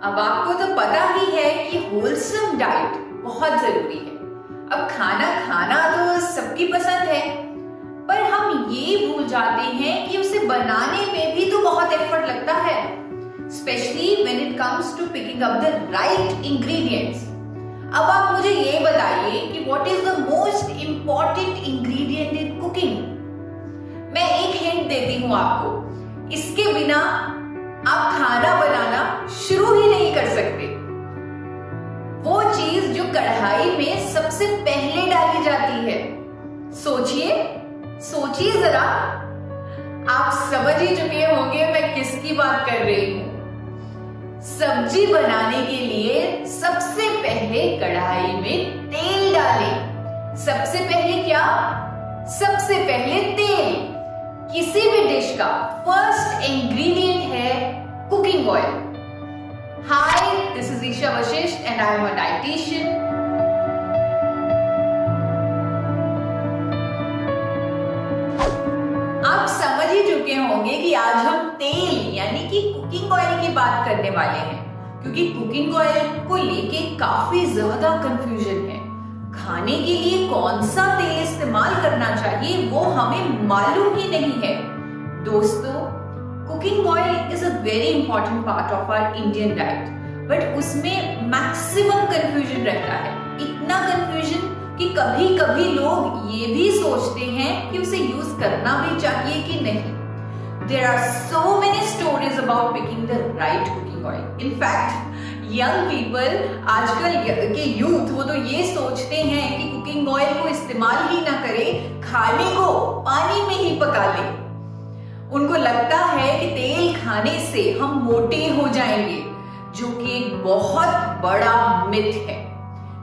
अब आपको तो पता ही है कि होलसम डाइट बहुत जरूरी है। अब खाना खाना तो सबकी पसंद है, पर हम ये भूल जाते हैं कि उसे बनाने में भी तो बहुत एफर्ट लगता है, specially when it comes to picking up the right ingredients. अब आप मुझे ये बताइए कि what is the most important ingredient in cooking. मैं एक हिंट देती हूँ आपको, इसके बिना आप खाना बनाना शुरू ही नहीं कर सकते। वो चीज जो कढ़ाई में सबसे पहले डाली जाती है। सोचिए सोचिए जरा, आप समझ ही चुके होंगे मैं किसकी बात कर रही हूं। सब्जी बनाने के लिए सबसे पहले कढ़ाई में तेल डालें। सबसे पहले क्या? सबसे पहले तेल। किसी भी डिश का फर्स्ट इंग्रेडिएंट है cooking oil. Hi, this is Isha Vashisht and I am a dietitian. आप समझ ही चुके होंगे कि आज हम तेल यानी कि कुकिंग ऑयल की बात करने वाले हैं, क्योंकि कुकिंग ऑयल को लेके काफी ज्यादा कंफ्यूजन है। खाने के लिए कौन सा तेल इस्तेमाल करना चाहिए वो हमें मालूम ही नहीं है। दोस्तों, cooking oil is a very important part of our Indian diet, but उसमें मैक्सिमम कंफ्यूजन रहता है। इतना कंफ्यूजन कि कभी कभी लोग ये भी सोचते हैं कि उसे यूज करना भी चाहिए कि नहीं। There are so many stories about picking the right cooking oil. In fact, young people, आजकल के यूथ, वो तो ये सोचते हैं कि कुकिंग ऑयल को इस्तेमाल ही ना करें, खाने को पानी में ही पका लें। उनको लगता है कि तेल खाने से हम मोटे हो जाएंगे, जो कि एक बहुत बड़ा मिथ है।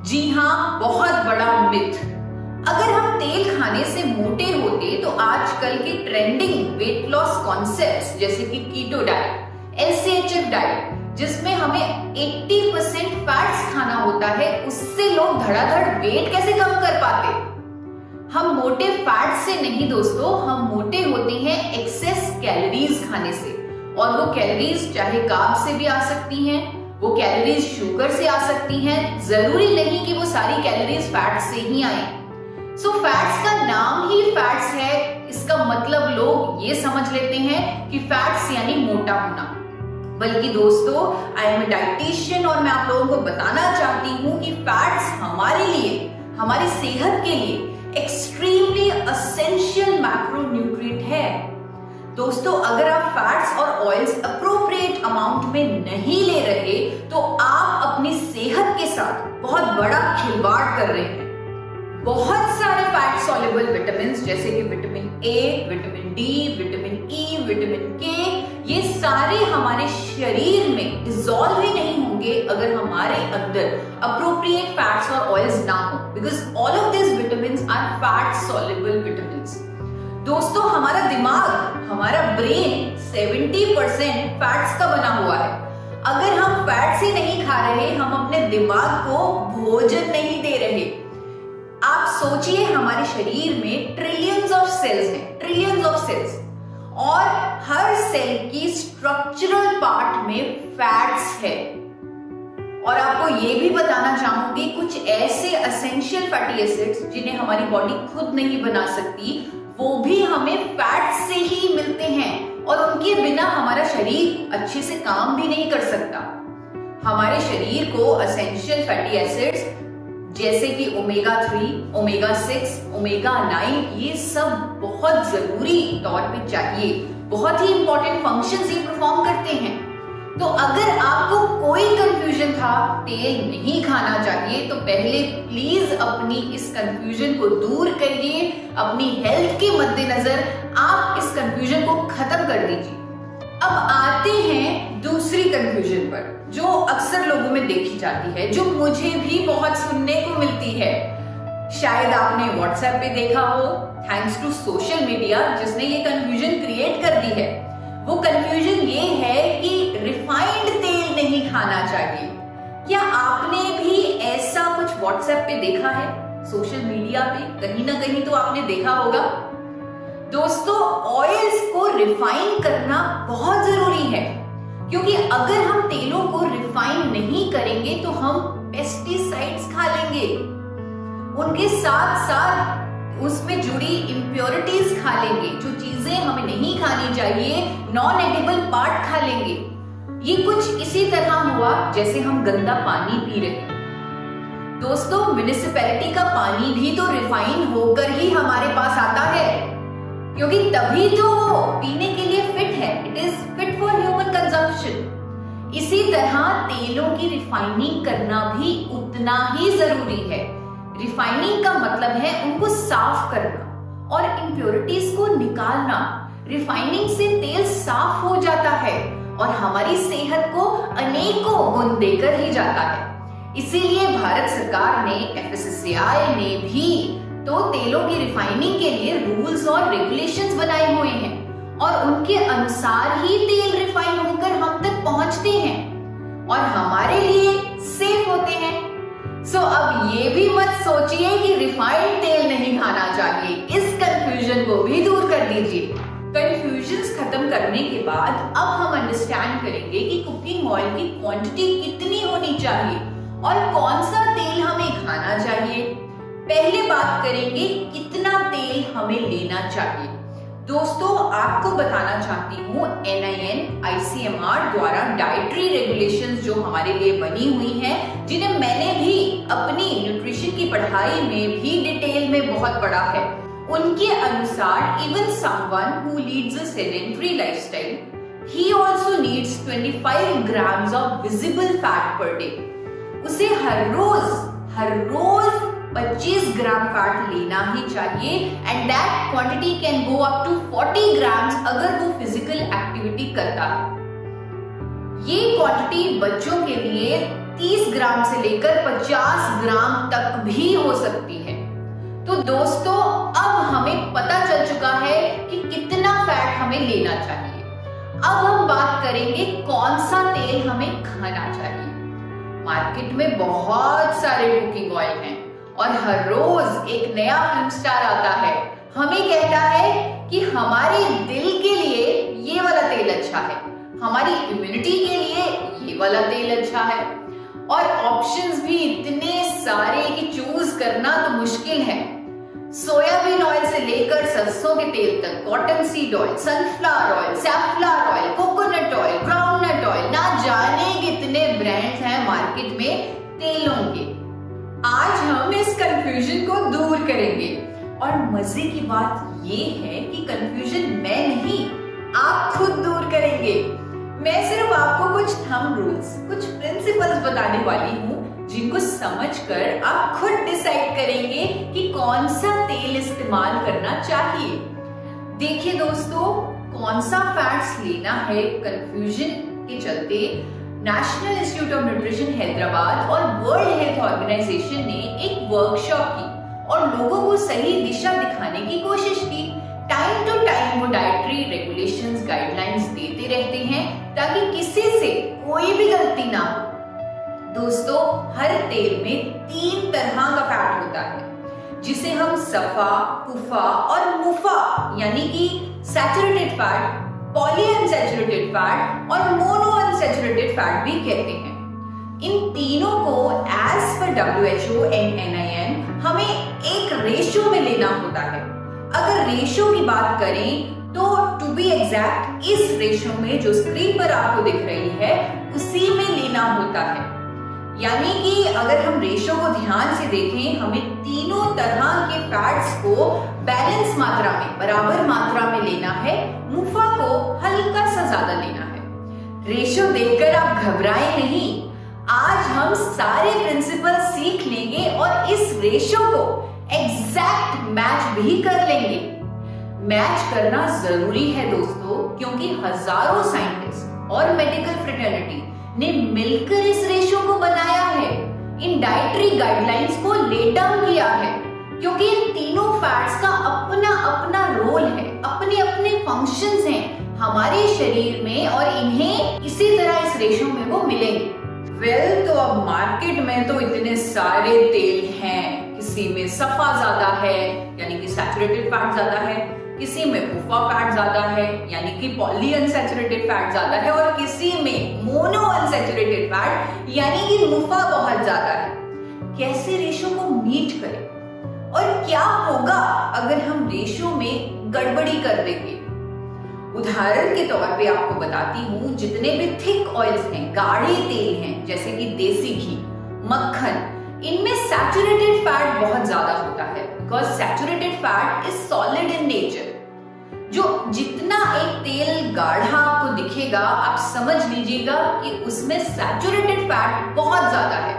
जी हाँ, बहुत बड़ा मिथ। अगर हम तेल खाने से मोटे होते तो आजकल के ट्रेंडिंग वेट लॉस कॉन्सेप्ट्स जैसे कि कीटो डाइट, LCHF डाइट, जिसमें हमें 80% फैट्स खाना होता है, उससे लोग धड़ाधड़ वेट कैसे कम कर पाते? हम मोटे फैट से नहीं दोस्तों, हम मोटे होते हैं एक्सेस कैलोरीज खाने से। और वो कैलोरीज चाहे कार्ब से भी आ सकती हैं, वो कैलोरीज शुगर से आ सकती हैं। जरूरी नहीं कि वो सारी कैलोरीज फैट से ही आए। सो फैट्स का नाम ही फैट्स है, इसका मतलब लोग ये समझ लेते हैं कि फैट्स यानी मोटा होना। बल्कि दोस्तों, आई एम अ डाइटिशियन और मैं आप लोगों को बताना चाहती हूँ कि फैट्स हमारे लिए, हमारी सेहत के लिए एक्सट्रीमली एसेंशियल मैक्रोन्यूट्रिएंट है। दोस्तों, अगर आप फैट्स और ऑयल्स अप्रोप्रिएट अमाउंट में नहीं ले रहे तो आप अपनी सेहत के साथ बहुत बड़ा खिलवाड़ कर रहे हैं। बहुत सारे फैट सॉल्युबल विटामिन जैसे कि vitamin A, vitamin D, vitamin E, vitamin के, ये सारे हमारे शरीर में डिसॉल्व ही नहीं होंगे अगर हमारे अंदर अप्रोप्रिएट फैट्स और ऑयल्स ना हो, because all of this vitamin are fat soluble vitamin. दोस्तों, हमारा दिमाग, हमारा ब्रेन 70% फैट्स का बना हुआ है। अगर हम फैट्स ही नहीं खा रहे, हम अपने दिमाग को भोजन नहीं दे रहे। आप सोचिए, हमारे शरीर में ट्रिलियंस ऑफ सेल्स हैं, ट्रिलियंस ऑफ सेल्स, और हर सेल की स्ट्रक्चरल पार्ट में फैट्स है। और आपको ये भी बताना चाहूंगी, कुछ ऐसे एसेंशियल फैटी एसिड्स जिन्हें हमारी बॉडी खुद नहीं बना सकती, वो भी हमें फैट से ही मिलते हैं, और उनके बिना हमारा शरीर अच्छे से काम भी नहीं कर सकता। हमारे शरीर को एसेंशियल फैटी एसिड्स जैसे कि ओमेगा 3, ओमेगा 6, ओमेगा 9, ये सब बहुत जरूरी तौर पे चाहिए। बहुत ही इंपॉर्टेंट फंक्शंस ये परफॉर्म करते हैं। तो अगर आपको कोई कंफ्यूजन था तेल नहीं खाना चाहिए, तो पहले प्लीज अपनी इस कंफ्यूजन को दूर करिए। अपनी हेल्थ के मद्देनजर आप इस कंफ्यूजन को खत्म कर दीजिए। अब आते हैं दूसरी कंफ्यूजन पर, जो अक्सर लोगों में देखी जाती है, जो मुझे भी बहुत सुनने को मिलती है। शायद आपने व्हाट्सएप पे देखा हो, थैंक्स टू सोशल मीडिया, जिसने ये कंफ्यूजन क्रिएट कर दी है। वो कंफ्यूजन ये है कि रिफाइंड तेल नहीं खाना चाहिए। क्या आपने भी ऐसा कुछ व्हाट्सएप पे देखा है? सोशल मीडिया पे कहीं ना कहीं तो आपने देखा होगा। दोस्तों, ऑयल्स को रिफाइन करना बहुत जरूरी है। क्योंकि अगर हम तेलों को रिफाइन नहीं करेंगे तो हम पेस्टिसाइड्स खा लेंगे, उनके साथ साथ उसमें जुड़ी इम्प्योरिटीज खा लेंगे, जो चीजें हमें नहीं खानी चाहिए, नॉन एडिबल पार्ट खा लेंगे। ये कुछ इसी तरह हुआ जैसे हम गंदा पानी पी रहे हैं। दोस्तों, म्युनिसिपैलिटी का पानी भी तो रिफाइन होकर ही हमारे पास आता है, क्योंकि तभी तो वो पीने के लिए फिट है। It is fit for human consumption. इसी तरह तेलों की रिफाइनिंग करना भी उतना ही जरूरी है। रिफाइनिंग का मतलब है उनको साफ करना और इम्प्योरिटीज को निकालना। रिफाइनिंग से तेल साफ हो जाता है और हमारी सेहत को अनेकों गुण देकर ही जाता है। इसीलिए भारत सरकार ने, FSSAI ने भी तो तेलों की रिफाइनिंग के लिए रूल्स और रेगुलेशंस बनाए हुए हैं और उनके अनुसार ही तेल रिफाइन होकर हम तक पहुंचते हैं और हमारे लिए सेफ होते हैं। सो अब ये भी मत सोचिए कि रिफाइंड तेल नहीं खाना चाहिए। इस कंफ्यूजन को भी दूर कर दीजिए। कंफ्यूजन्स खत्म करने के बाद अब हम अंडरस्टैंड करेंगे कि कुकिंग ऑयल की क्वांटिटी कितनी होनी चाहिए और कौन सा तेल हमें खाना चाहिए। पहले बात करेंगे कितना तेल हमें लेना चाहिए। दोस्तों, आपको बताना चाहती हूँ NIN ICMR द्वारा डाइटरी रेगुलेशंस जो हमारे लिए बनी हुई हैं, जिन्हें मैंने भी अपनी न्यूट्रिशन की पढ़ाई में भी डिटेल में बहुत पढ़ा है। उनके अनुसार even someone who leads a sedentary lifestyle, he also needs 25 grams of visible fat per day। उसे हर रोज 25 ग्राम फैट लेना ही चाहिए and that quantity can go up to 40 grams अगर वो फिजिकल एक्टिविटी करता है। ये क्वांटिटी बच्चों के लिए 30 ग्राम से लेकर 50 ग्राम तक भी हो सकती है। तो दोस्तों, अब हमें पता चल चुका है कि कितना फैट हमें लेना चाहिए। अब हम बात करेंगे कौन सा तेल हमें खाना चाहिए। मार्केट में बहुत सारे कुकिंग ऑयल हैं और हर रोज एक नया फिल्म स्टार आता है, हमें कहता है कि हमारे दिल के लिए ये वाला तेल अच्छा है, हमारी इम्यूनिटी के लिए ये वाला तेल अच्छा है। और ऑप्शंस भी इतने सारे कि चूज करना तो मुश्किल है। सोयाबीन ऑयल से लेकर सरसों के तेल तक, cotton seed oil, sunflower oil, safflower oil, coconut oil, groundnut oil, ना जाने कितने ब्रांड्स हैं मार्केट में तेलों के। आज हम इस कंफ्यूजन को दूर करेंगे और मजे की बात ये है कि कंफ्यूजन मैं नहीं, आप खुद दूर करेंगे। मैं सिर्फ आपको कुछ थंब रूल्स, कुछ प्रिंसिपल्स बताने वाली हूँ जिनको समझकर आप खुद डिसाइड करेंगे कि कौन सा तेल इस्तेमाल करना चाहिए। देखिए दोस्तों, कौन सा फैट्स लेना है, कंफ्यूजन के चलते national institute of nutrition Hyderabad और वर्ल्ड हेल्थ ऑर्गेनाइजेशन ने एक वर्कशॉप की और लोगों को सही दिशा दिखाने की कोशिश की। टाइम टू टाइम वो डाइटरी रेगुलेशंस, गाइडलाइंस देते रहते हैं ताकि किसी से कोई भी गलती ना हो। दोस्तों, हर तेल में 3 तरह का फैट होता है, जिसे हम सफा, कुफा और मुफा यानी कि सैचुरेटेड फैट, पॉलीअनसैचुरेटेड फैट और मोनोअनसैचुरेटेड फैट भी कहते हैं। इन तीनों को as per WHO and NIN हमें एक रेशो में लेना होता है। अगर रेशो की बात करें तो टू बी एग्जैक्ट इस रेशो में जो स्क्रीन पर आपको दिख रही है उसी में लेना होता है। यानी कि अगर हम रेशो को ध्यान से देखें, हमें तीनों तरह के फैट्स को बैलेंस मात्रा में, बराबर मात्रा में लेना है। मुफा को हल्का सा ज्यादा लेना है। रेशो देखकर आप घबराएं नहीं, आज हम सारे प्रिंसिपल सीख लेंगे और इस रेशो को एग्जैक्ट मैच भी कर लेंगे। मैच करना जरूरी है दोस्तों, क्योंकि हजारों साइंटिस्ट और मेडिकल फ्रेटर्निटी ने मिलकर इस रेशो को बनाया है, इन डाइटरी गाइडलाइंस को ले डाउन किया है, क्योंकि इन तीनों फैट्स का अपना अपना रोल है, अपने अपने फंक्शंस हैं हमारे शरीर में और इन्हें इसी तरह इस रेशो में वो मिलेंगे। तो अब मार्केट में तो इतने सारे तेल हैं, किसी में सफा ज्यादा है यानी कि सैचुरेटेड फैट ज्यादा है, किसी में पुफा फैट ज्यादा है यानी कि पॉली अनसैचुरेटेड फैट ज्यादा है, और किसी में मोनो अनसैचुरेटेड फैट यानी कि मुफा बहुत ज्यादा है। कैसे रेशो को मीट करें और क्या होगा अगर हम रेशो में गड़बड़ी कर देंगे? उदाहरण के तौर पे आपको बताती हूँ, जितने भी थिक ऑयल्स हैं, गाढ़े तेल हैं, जैसे कि देसी घी, मक्खन, इनमें सैचुरेटेड फैट बहुत ज्यादा होता है, because saturated fat is solid in nature. जो जितना एक तेल गाढ़ा आपको दिखेगा, आप समझ लीजिएगा कि उसमें सैचुरेटेड फैट बहुत ज्यादा है।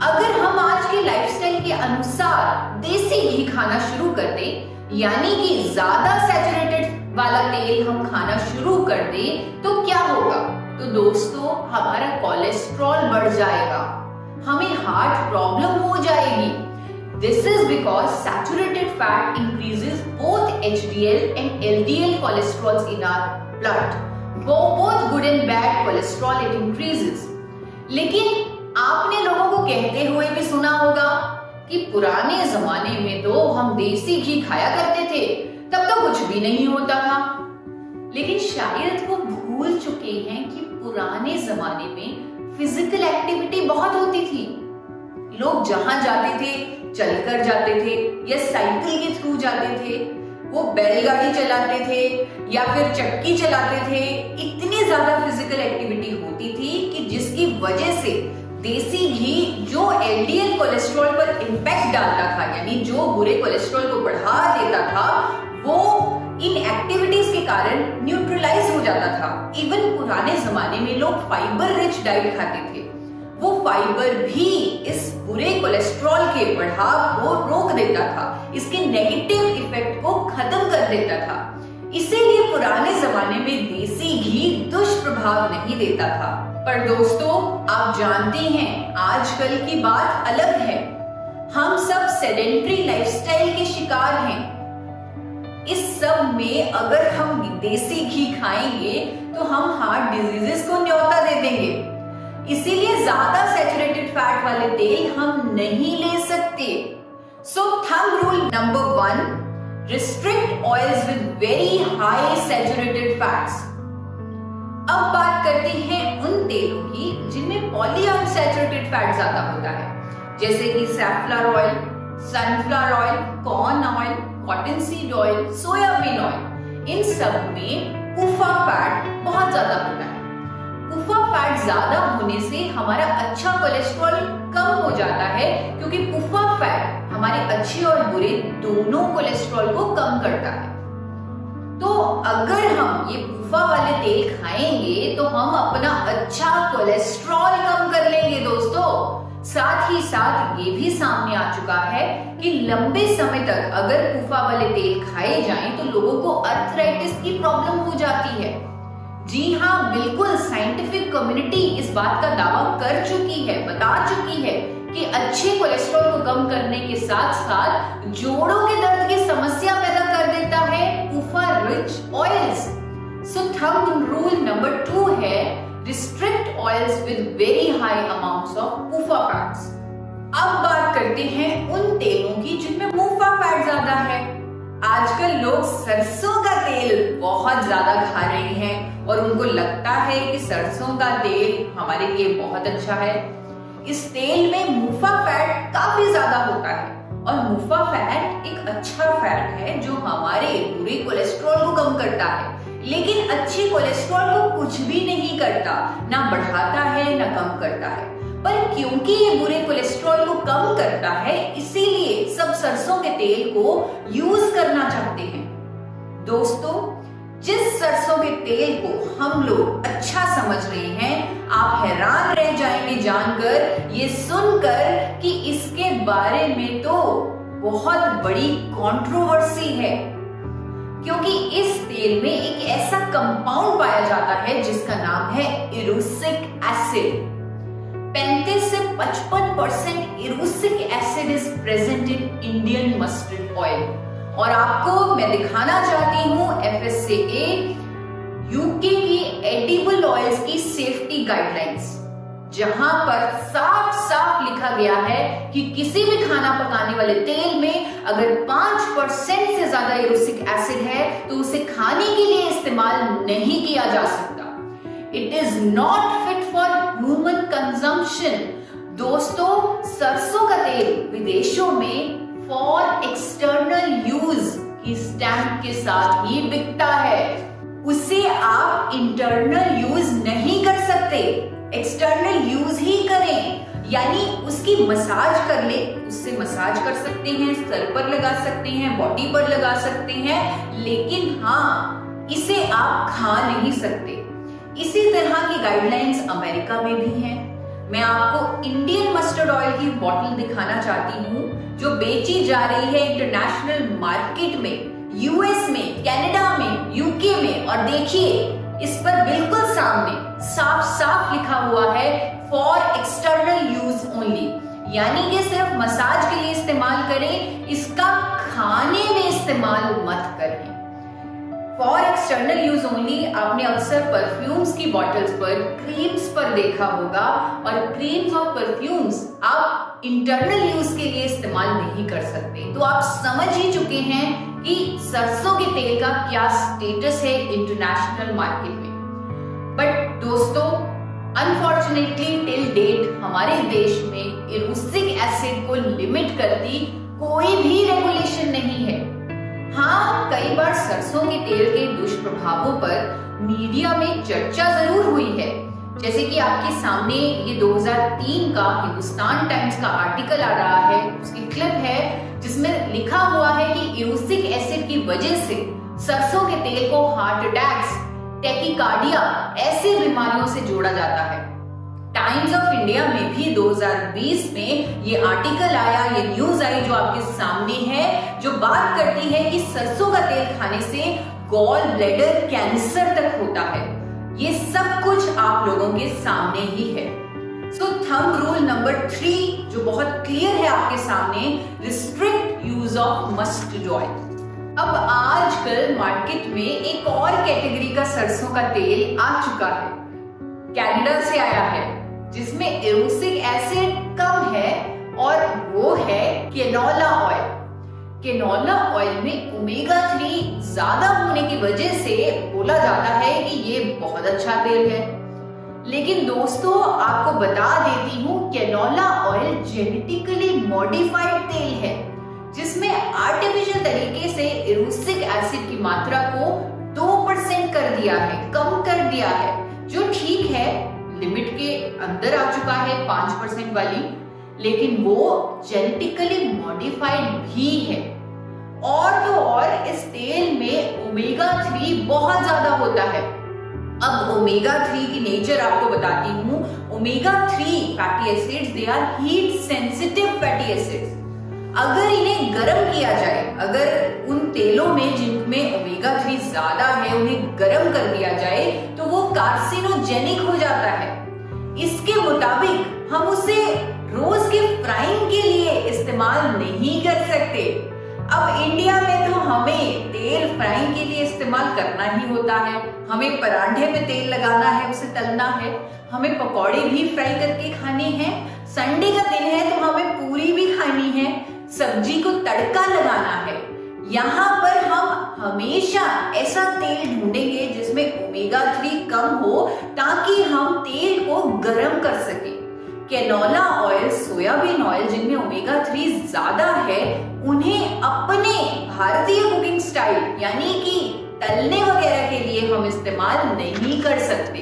अगर हम आज के लाइफस्टाइल के अनुसार देसी घी खाना शुरू कर दें, यानी कि ज्यादा सैचुरेटेड वाला तेल हम खाना शुरू कर दें, तो क्या होगा? तो दोस्तों, हमारा कोलेस्ट्रॉल बढ़ जाएगा, हमें हार्ट प्रॉब्लम हो जाएगी। This is because saturated fat increases both HDL and LDL cholesterols in our blood. Both good and bad cholesterol it increases. लेकिन आपने लोगों को कहते हुए भी सुना होगा कि पुराने जमाने में तो हम देसी घी खाया करते थे, तब तो कुछ भी नहीं होता था। लेकिन शायद वो भूल चुके हैं कि पुराने जमाने में फिजिकल एक्टिविटी बहुत होती थी। लोग जहां जाते थे चलकर जाते थे या साइकिल के थ्रू जाते थे, वो बैलगाड़ी चलाते थे या फिर चक्की चलाते थे। इतनी ज्यादा फिजिकल एक्टिविटी होती थी कि जिसकी वजह से देसी घी जो एलडीएल कोलेस्ट्रॉल पर इंपैक्ट डालता था, यानी जो बुरे कोलेस्ट्रॉल को बढ़ा देता था, वो इन एक्टिविटीज के कारण न्यूट्रलाइज हो जाता था। इवन पुराने जमाने में लोग फाइबर रिच डाइट खाते थे, वो फाइबर भी इस बुरे कोलेस्ट्रॉल के बढ़ाव को रोक देता था, इसके नेगेटिव इफेक्ट को खत्म कर देता था। इसीलिए पुराने जमाने में देसी घी दुष्प्रभाव नहीं देता था। पर दोस्तों, आप जानते हैं आजकल की बात अलग है। हम सब सेडेंट्री लाइफस्टाइल के शिकार हैं। इस सब में अगर हम देसी घी खाएंगे तो हम हार्ट डिजीजेस को न्योता दे देंगे। इसीलिए ज्यादा सैचुरेटेड फैट वाले तेल हम नहीं ले सकते। So thumb rule number 1, restrict oils with very high saturated fats. अब बात करते हैं उन तेलों की जिनमें पॉली अनसैचुरेटेड फैट ज्यादा होता है, जैसे कि safflower oil, sunflower oil, corn oil, cotton seed oil, soybean oil. इन सब में पुफा फैट बहुत ज्यादा होता है। पुफा फैट ज्यादा होने से हमारा अच्छा कोलेस्ट्रॉल कम हो जाता है, क्योंकि पुफा फैट हमारे अच्छे और बुरे दोनों कोलेस्ट्रॉल को कम करता है। तो अगर हम ये पुफा वाले तेल खाएंगे तो हम अपना अच्छा कोलेस्ट्रॉल कम कर लेंगे दोस्तों। साथ ही साथ ये भी सामने आ चुका है कि लंबे समय तक अगर पुफा वाले तेल खाए जाएं तो लोगों को अर्थराइटिस की प्रॉब्लम हो जाती है। जी हाँ, बिल्कुल, साइंटिफिक कम्युनिटी इस बात का दावा कर चुकी है, बता चुकी है कि अच्छे कोलेस्ट्रॉल को कम करने के साथ साथ जोड़ों के दर्द की समस्या पैदा कर देता है PUFA rich oils. So thumb rule number 2 है, restrict oils with very high amounts of PUFA fats. अब बात करते हैं उन तेलों की जिनमें मुफा फैट ज्यादा है। आजकल लोग सरसों का तेल बहुत ज्यादा खा रहे हैं और उनको लगता है कि सरसों का तेल हमारे लिए बहुत अच्छा है। इस तेल में मुफा फैट काफी ज्यादा होता है, और मुफा फैट एक अच्छा फैट है जो हमारे बुरे कोलेस्ट्रॉल को कम करता है, लेकिन अच्छे कोलेस्ट्रॉल को कुछ भी नहीं करता, ना बढ़ाता है ना कम करता है। पर क्योंकि ये बुरे कोलेस्ट्रॉल को कम करता है, इसीलिए सब सरसों के तेल को यूज करना चाहते हैं। दोस्तों, जिस सरसों के तेल को हम लोग अच्छा समझ रहे हैं, आप हैरान रह जाएंगे जानकर, ये सुनकर कि इसके बारे में तो बहुत बड़ी कंट्रोवर्सी है, क्योंकि इस तेल में एक ऐसा कंपाउंड पाया जाता है जिसका नाम है इरूसिक एसिड। 35 से 55% erucic acid is present in Indian mustard oil. और आपको मैं दिखाना चाहती हूँ FSSAI यूके की एडिबल ऑयल्स की सेफ्टी गाइडलाइंस, जहां पर साफ साफ लिखा गया है कि किसी भी खाना पकाने वाले तेल में अगर 5% से ज्यादा एरोसिक एसिड है तो उसे खाने के लिए इस्तेमाल नहीं किया जा सकता। It is not fit for human consumption. दोस्तों, सरसों का तेल विदेशों में फॉर एक्सटर्नल यूज की स्टैंप के साथ ही बिकता है। उसे आप इंटरनल यूज नहीं कर सकते, एक्सटर्नल यूज ही करें। यानी उसकी मसाज कर ले, उससे मसाज कर सकते हैं, सर पर लगा सकते हैं, बॉडी पर लगा सकते हैं, लेकिन हाँ, इसे आप खा नहीं सकते। इसी तरह की गाइडलाइंस अमेरिका में भी हैं। मैं आपको इंडियन मस्टर्ड ऑयल की बोतल दिखाना चाहती हूँ जो बेची जा रही है इंटरनेशनल मार्केट में, यूएस में, कनाडा में, यूके में, और देखिए इस पर बिल्कुल सामने साफ साफ लिखा हुआ है फॉर एक्सटर्नल यूज ओनली, यानी कि सिर्फ मसाज के लिए इस्तेमाल करें, इसका खाने में इस्तेमाल मत करें। फॉर एक्सटर्नल यूज ओनली आपने अक्सर परफ्यूम्स की बॉटल्स पर, क्रीम्स पर देखा होगा, और क्रीम्स और परफ्यूम्स आप इंटरनल यूज के लिए इस्तेमाल नहीं कर सकते। तो आप समझ ही चुके हैं कि सरसों के तेल का क्या स्टेटस है इंटरनेशनल मार्केट में। बट दोस्तों, अनफॉर्चुनेटली टिल डेट हमारे देश में एरोसिक एसिड को लिमिट करती कोई भी रेगुलेशन नहीं है। हाँ, कई बार सरसों के तेल के दुष्प्रभावों पर मीडिया में चर्चा जरूर हुई है, जैसे कि आपके सामने ये 2003 का हिंदुस्तान टाइम्स का आर्टिकल आ रहा है, उसकी क्लिप है जिसमें लिखा हुआ है कि एरोसिक एसिड की वजह से सरसों के तेल को हार्ट अटैक्स, टैकीकार्डिया ऐसी बीमारियों से जोड़ा जाता है। टाइम्स ऑफ इंडिया में भी 2020 में ये आर्टिकल आया, ये न्यूज आई जो आपके सामने है, जो बात करती है कि सरसों का तेल खाने से गॉल ब्लैडर कैंसर तक होता है। ये सब कुछ आप लोगों के सामने ही है। सो थंब रूल नंबर 3 जो बहुत क्लियर है आपके सामने, restrict use of mustard oil. अब आजकल मार्केट में एक और कैटेगरी का सरसों का तेल आ चुका है, कनाडा से आया है, जिसमें एरोसिक एसिड कम है, और वो है केनोला ऑयल। केनोला ऑयल में ओमेगा 3 ज्यादा होने की वजह से बोला जाता है कि ये बहुत अच्छा तेल है। लेकिन दोस्तों, आपको बता देती हूँ, केनोला ऑयल जेनेटिकली मॉडिफाइड तेल है, जिसमें आर्टिफिशियल तरीके से एरोसिक एसिड की मात्रा को 2% कर दिया है, कम कर दिया है, जो ठीक है, लिमिट के अंदर आ चुका है 5% वाली, लेकिन वो जेनेटिकली मॉडिफाइड भी है। और तो और इस तेल में ओमेगा 3 बहुत ज्यादा होता है। अब ओमेगा 3 की नेचर आपको बताती हूँ। Omega 3 fatty acids, they are heat sensitive fatty acids. अगर इन्हें गर्म किया जाए, अगर उन तेलों में जिनमें ओमेगा 3 ज्यादा है उन्हें गर्म कर दिया जाए तो वो कार्सिनोजेनिक हो जाता है। इसके मुताबिक हम उसे रोज के फ्राइंग के लिए इस्तेमाल नहीं कर सकते। अब इंडिया में तो हमें तेल फ्राइंग के लिए इस्तेमाल करना ही होता है, हमें पराठे में तेल लगाना है, उसे तलना है, हमें पकौड़े भी फ्राई करके खाने हैं, संडे का दिन है तो हमें पूरी भी खानी है, सब्जी को तड़का लगाना है। यहाँ पर हम हमेशा ऐसा तेल ढूंढेंगे जिसमें ओमेगा 3 कम हो, ताकि हम तेल को गर्म कर सके। कैनोला ऑयल, सोयाबीन ऑयल जिनमें ओमेगा 3 ज्यादा है, उन्हें अपने भारतीय कुकिंग स्टाइल यानी कि तलने वगैरह के लिए हम इस्तेमाल नहीं कर सकते।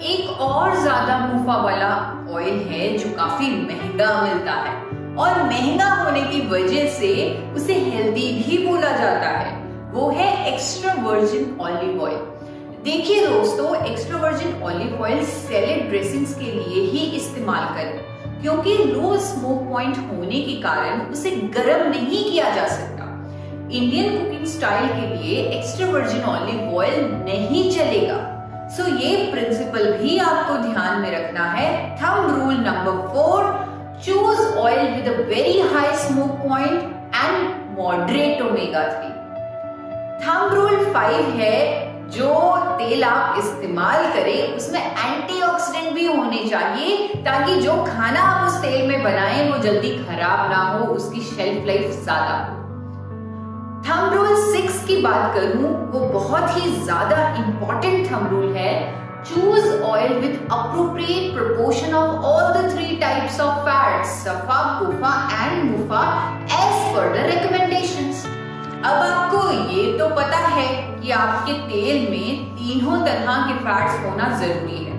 एक और ज्यादा मुनाफा वाला ऑयल है जो काफी महंगा मिलता है, और महंगा होने की वजह से उसे हेल्दी भी बोला जाता है, वो है एक्स्ट्रा वर्जिन ऑलिव ऑयल। देखिए दोस्तों, extra virgin olive oil salad dressings के लिए ही इस्तेमाल करें, क्योंकि लो स्मोक पॉइंट होने के कारण उसे गर्म नहीं किया जा सकता। इंडियन कुकिंग स्टाइल के लिए एक्स्ट्रा वर्जिन ऑलिव ऑयल नहीं चलेगा। सो ये प्रिंसिपल भी आपको ध्यान में रखना है। Thumb rule number 4, choose oil with a very high smoke point and moderate omega 3। Thumb rule 5 है, जो तेल आप इस्तेमाल करें उसमें एंटीऑक्सीडेंट भी होने चाहिए ताकि जो खाना आप उस तेल में बनाएं वो जल्दी खराब ना हो, उसकी शेल्फ लाइफ ज्यादा हो। थंब रूल 6 की बात करूं, वो बहुत ही ज्यादा इंपॉर्टेंट थंब रूल है। Choose oil with appropriate proportion of all the 3 types of fats, SAFA, PUFA and MUFA, as per the recommendations. अब आपको ये तो पता है कि आपके तेल में तीनों तरह के फैट्स होना जरूरी है,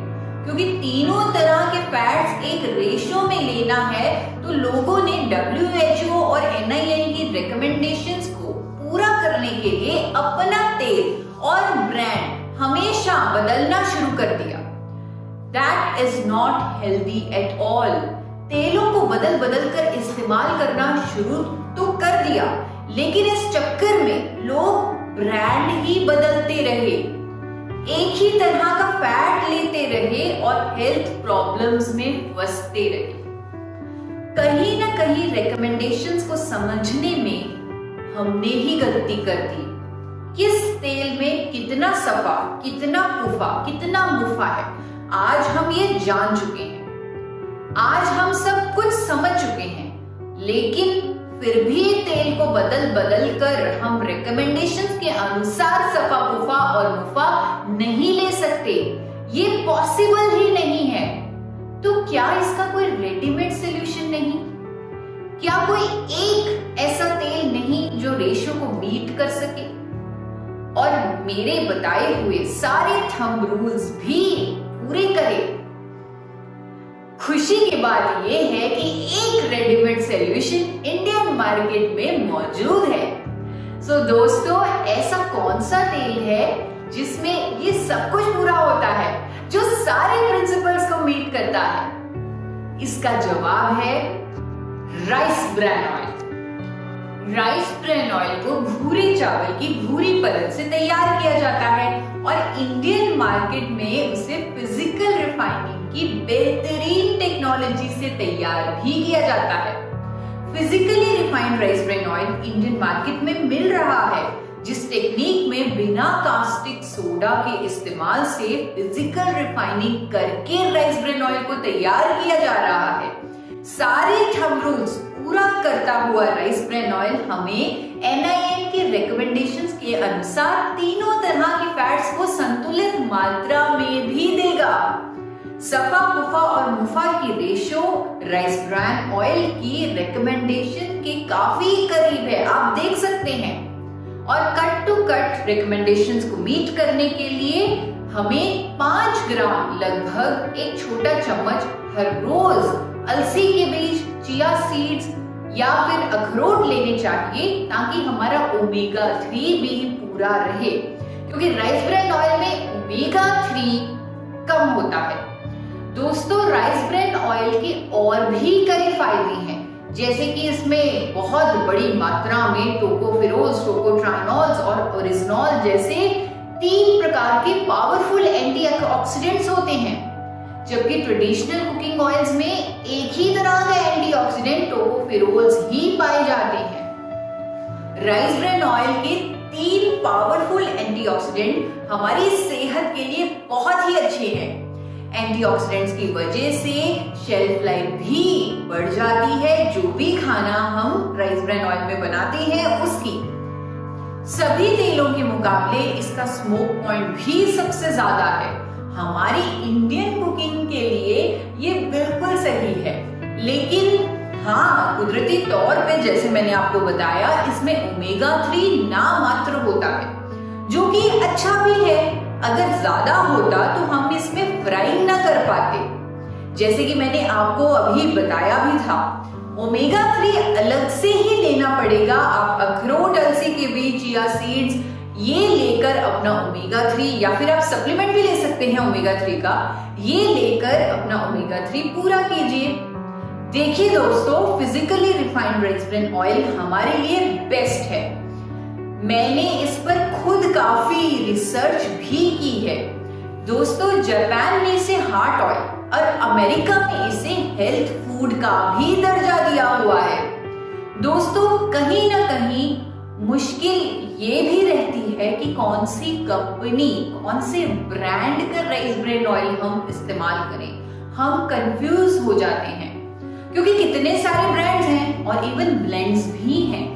क्योंकि तीनों तरह के फैट्स एक रेशो में लेना है। तो लोगों ने WHO और NIN की रिकमेंडेशंस को पूरा करने के लिए अपना तेल और ब्रांड हमेशा बदलना शुरू कर दिया। That is not healthy at all। तेलों को बदल बदल कर इस्तेमाल करना शुरू तो कर दिया, लेकिन इस चक्कर में लोग ब्रांड ही बदलते रहे, एक ही तरह का फैट लेते रहे और हेल्थ प्रॉब्लम्स में फंसते रहे। कहीं ना कहीं रिकमेंडेशंस को समझने में हमने ही गलती कर दी। किस तेल में कितना सफा, कितना कुफा, कितना मुफा है, आज हम ये जान चुके हैं। आज हम सब कुछ समझ चुके हैं, लेकिन फिर भी तेल को बदल बदल कर हम रिकमेंडेशंस के अनुसार सफा, कुफा और मुफा नहीं ले सकते। ये पॉसिबल ही नहीं है। तो क्या इसका कोई रेडीमेड सॉल्यूशन नहीं? क्या कोई एक ऐसा तेल नहीं जो रेशो को मीट कर सके और मेरे बताए हुए सारे थंब रूल्स भी पूरे करे? खुशी की बात यह है कि एक रेडीमेड सॉल्यूशन इंडियन मार्केट में मौजूद है। सो दोस्तों, ऐसा कौन सा तेल है जिसमें ये सब कुछ पूरा होता है, जो सारे प्रिंसिपल्स को मीट करता है? इसका जवाब है rice bran oil. Rice bran oil को भूरे चावल की भूरी परत से तैयार किया जाता है और इंडियन मार्केट में उसे फिजिकल रिफाइनिंग की बेहतरीन टेक्नोलॉजी से तैयार भी किया जाता है। Physically refined rice bran oil Indian market में मिल रहा है, जिस टेक्निक में बिना कास्टिक सोडा के इस्तेमाल से फिजिकल रिफाइनिंग करके राइस ब्रैन ऑयल को तैयार किया जा रहा है। सारे थंब रूल्स पूरा करता हुआ राइस ब्रैन ऑयल हमें NIN के रिकमेंडेशंस के अनुसार तीनों तरह के फैट्स को संतुलित मात्रा में भी देगा। सफा, कुफा और मुफा की रेशो राइस ब्रैन ऑयल की रिकमेंडेशन के काफी करीब है, आप देख सकते हैं। और कट टू कट रिकमेंडेशंस को मीट करने के लिए हमें 5 ग्राम लगभग एक छोटा चम्मच हर रोज अलसी के बीज, चिया सीड्स या फिर अखरोट लेने चाहिए, ताकि हमारा ओमेगा 3 भी पूरा रहे, क्योंकि राइस ब्रैन ऑयल में ओमेगा 3 कम होता है। दोस्तों, राइस ब्रैन ऑयल के और भी कई फायदे हैं, जैसे कि इसमें बहुत बड़ी मात्रा में टोकोफेरोल्स, टोकोट्राइनोल्स और ओरिजिनॉल जैसे 3 प्रकार के पावरफुल एंटीऑक्सीडेंट्स होते हैं, जबकि ट्रेडिशनल कुकिंग ऑयल्स में एक ही तरह का एंटीऑक्सीडेंट टोकोफेरोल्स ही पाए जाते हैं। राइस ब्रैन ऑयल के 3 पावरफुल एंटीऑक्सीडेंट हमारी सेहत के लिए बहुत ही अच्छे हैं। एंटीऑक्सीडेंट्स की वजह से शेल्फ लाइफ भी बढ़ जाती है, जो भी खाना हम राइस ब्रैन ऑयल में बनाते हैं उसकी। सभी तेलों के मुकाबले इसका स्मोक पॉइंट भी सबसे ज्यादा है। हमारी इंडियन कुकिंग के लिए ये बिल्कुल सही है, लेकिन हाँ, कुदरती तौर पे जैसे मैंने आपको बताया, इसमें ओमेगा 3 नामात्र होता है, जो कि अच्छा भी है। अगर ज्यादा होता तो हम इसमें फ्राई ना कर पाते, जैसे कि मैंने आपको अभी बताया भी था। ओमेगा 3 अलग से ही लेना पड़ेगा। आप अखरोट, अलसी के बीज, चिया सीड्स ये लेकर अपना ओमेगा 3, या फिर आप सप्लीमेंट भी ले सकते हैं ओमेगा 3 का, ये लेकर अपना ओमेगा 3 पूरा कीजिए। देखिए दोस्तों, physically refined rice bran oil हमारे लिए बेस्ट है। मैंने इस पर खुद काफी रिसर्च भी की है। दोस्तों, जापान में इसे हार्ट ऑयल और अमेरिका में इसे हेल्थ फूड का भी दर्जा दिया हुआ है। दोस्तों, कहीं ना कहीं मुश्किल ये भी रहती है कि कौन सी कंपनी, कौन से ब्रांड का राइस ब्रैन ऑयल हम इस्तेमाल करें। हम कंफ्यूज हो जाते हैं क्योंकि कितने सारे ब्रांड्स हैं और इवन ब्लेंड्स भी हैं।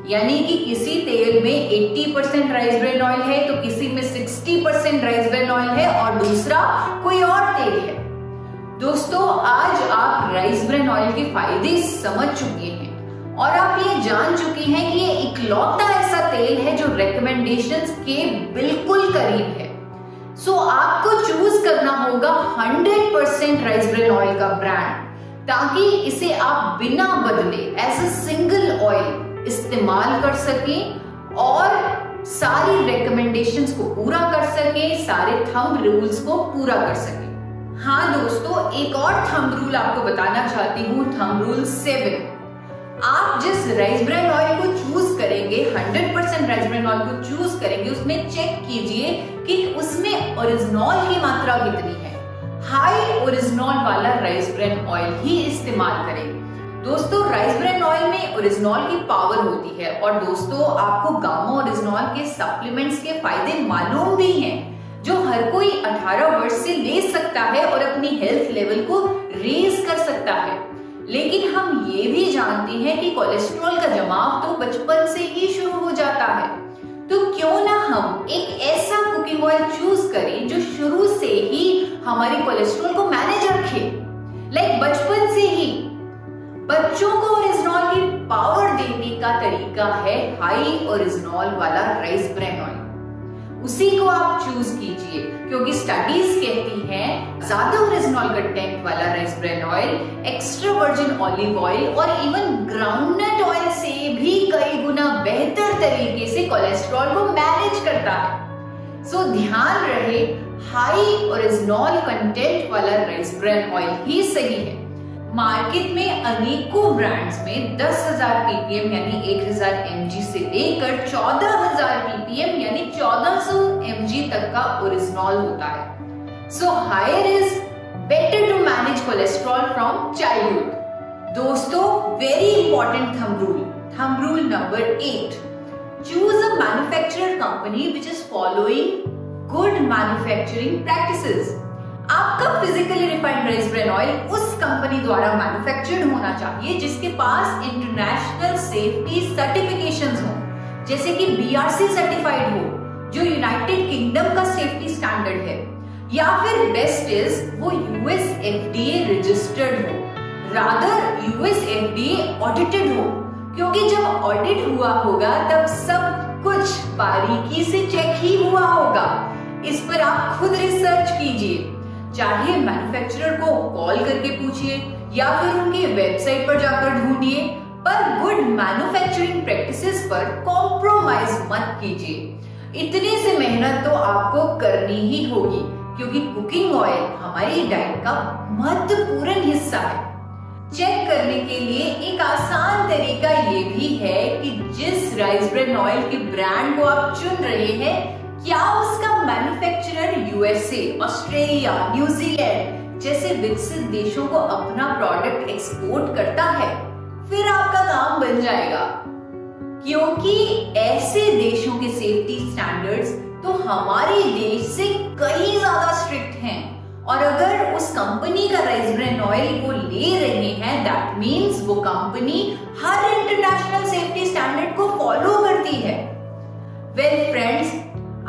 यानी कि किसी तेल में 80% राइस ब्रेन ऑयल है तो किसी में 60% राइस ब्रेन ऑयल है और दूसरा कोई और तेल है। दोस्तों, आज आप राइस ब्रेन ऑयल के फायदे समझ चुके हैं और आप ये जान चुके हैं कि ये इकलौता ऐसा तेल है जो रिकमेंडेशंस के बिल्कुल करीब है। सो आपको चूज करना होगा 100% राइस ब्रेन ऑयल का ब्रांड, ताकि इसे आप बिना बदले एज अ सिंगल ऑयल इस्तेमाल कर सकें और सारी रिकमेंडेशंस को पूरा कर सकें, सारे थंब रूल्स को पूरा कर सकें। हाँ दोस्तों, एक और थंब रूल आपको बताना चाहती हूँ, थंब रूल 7। आप जिस राइस ब्रेन ऑयल को चूज करेंगे, 100% राइस ब्रेन ऑयल को चूज करेंगे, उसमें चेक कीजिए कि उसमें ओरिजिनॉल की मात्रा कितनी है। हाई ओरिजिनॉल वाला राइस ब्रेन ऑयल ही इस्तेमाल करेंगे। दोस्तों, राइस ब्रेन ऑयल में ओरिजिनॉल की पावर होती है और दोस्तों आपको गामा ओरिजिनॉल के सप्लीमेंट्स के फायदे मालूम भी हैं, जो हर कोई 18 वर्ष से ले सकता है और अपनी हेल्थ लेवल को रेज कर सकता है। लेकिन हम ये भी जानते हैं कि कोलेस्ट्रॉल का जमाव तो बचपन से ही शुरू हो जाता है, तो क्यों ना हम एक ऐसा कुकिंग ऑयल चूज करें जो शुरू से ही हमारे कोलेस्ट्रॉल को मैनेज रखे। लाइक बचपन से ही बच्चों को ओरिजिनॉल की पावर देने का तरीका है हाई ओरिजिनॉल वाला राइस ब्रेन ऑयल। उसी को आप चूज कीजिए, क्योंकि स्टडीज कहती हैं ज्यादा ओरिजिनॉल कंटेंट वाला rice bran oil extra virgin olive oil और इवन ग्राउंडनट ऑयल से भी कई गुना बेहतर तरीके से कोलेस्ट्रॉल को मैनेज करता है। सो ध्यान रहे, हाई ओरिजिनॉल कंटेंट वाला राइस ब्रेन ऑयल ही सही है। मार्केट में अनेकों ब्रांड्स में 10,000 ppm यानी 1000 mg से लेकर 14,000 ppm यानी 1400 mg तक का ओरिजिनॉल होता है। So higher is better to manage cholesterol from childhood. दोस्तों, very important thumb rule number 8, choose a manufacturer company which is following good manufacturing practices. आपका physically refined rice bran oil उस company द्वारा manufactured होना चाहिए जिसके पास international safety certifications हो, जैसे कि BRC सर्टिफाइड हो, जो यूनाइटेड किंगडम का सेफ्टी स्टैंडर्ड है, या फिर बेस्ट इज वो US FDA रजिस्टर्ड हो, रादर US FDA ऑडिटेड हो, क्योंकि जब ऑडिट हुआ होगा तब सब कुछ बारीकी से चेक ही हुआ होगा। इस पर आप खुद रिसर्च कीजिए, चाहे मैन्युफैक्चरर को कॉल करके पूछिए या फिर उनके वेबसाइट पर जाकर ढूंढिए, पर गुड मैन्युफैक्चरिंग प्रैक्टिसेस पर कॉम्प्रोमाइज मत कीजिए। इतनी से मेहनत तो आपको करनी ही होगी, क्योंकि कुकिंग ऑयल हमारी डाइट का महत्वपूर्ण हिस्सा है। चेक करने के लिए एक आसान तरीका ये भी है कि जिस राइस ब्रेन ऑयल के ब्रांड को आप चुन रहे हैं, क्या उसका मैन्युफैक्चरर USA, ऑस्ट्रेलिया, न्यूजीलैंड जैसे विकसित देशों को अपना प्रोडक्ट एक्सपोर्ट करता है। फिर आपका काम बन जाएगा, क्योंकि ऐसे देशों के सेफ्टी स्टैंडर्ड्स तो हमारे देश से कई ज्यादा स्ट्रिक्ट हैं, और अगर उस कंपनी का राइस ब्रेन ऑयल वो ले रहे हैं, दैट मीन्स वो कंपनी हर इंटरनेशनल सेफ्टी स्टैंडर्ड को फॉलो करती है। वेल फ्रेंड्स,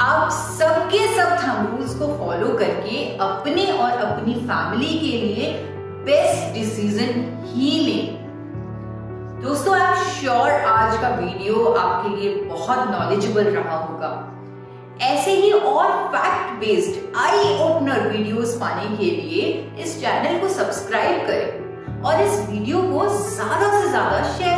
आप सबके सब थंब रूल्स को फॉलो करके अपने और अपनी फैमिली के लिए बेस्ट डिसीजन ही लें। दोस्तों, आई एम श्योर आज का वीडियो आपके लिए बहुत नॉलेजेबल रहा होगा। ऐसे ही और fact based eye opener videos पाने के लिए इस चैनल को सब्सक्राइब करें और इस वीडियो को ज्यादा से ज्यादा शेयर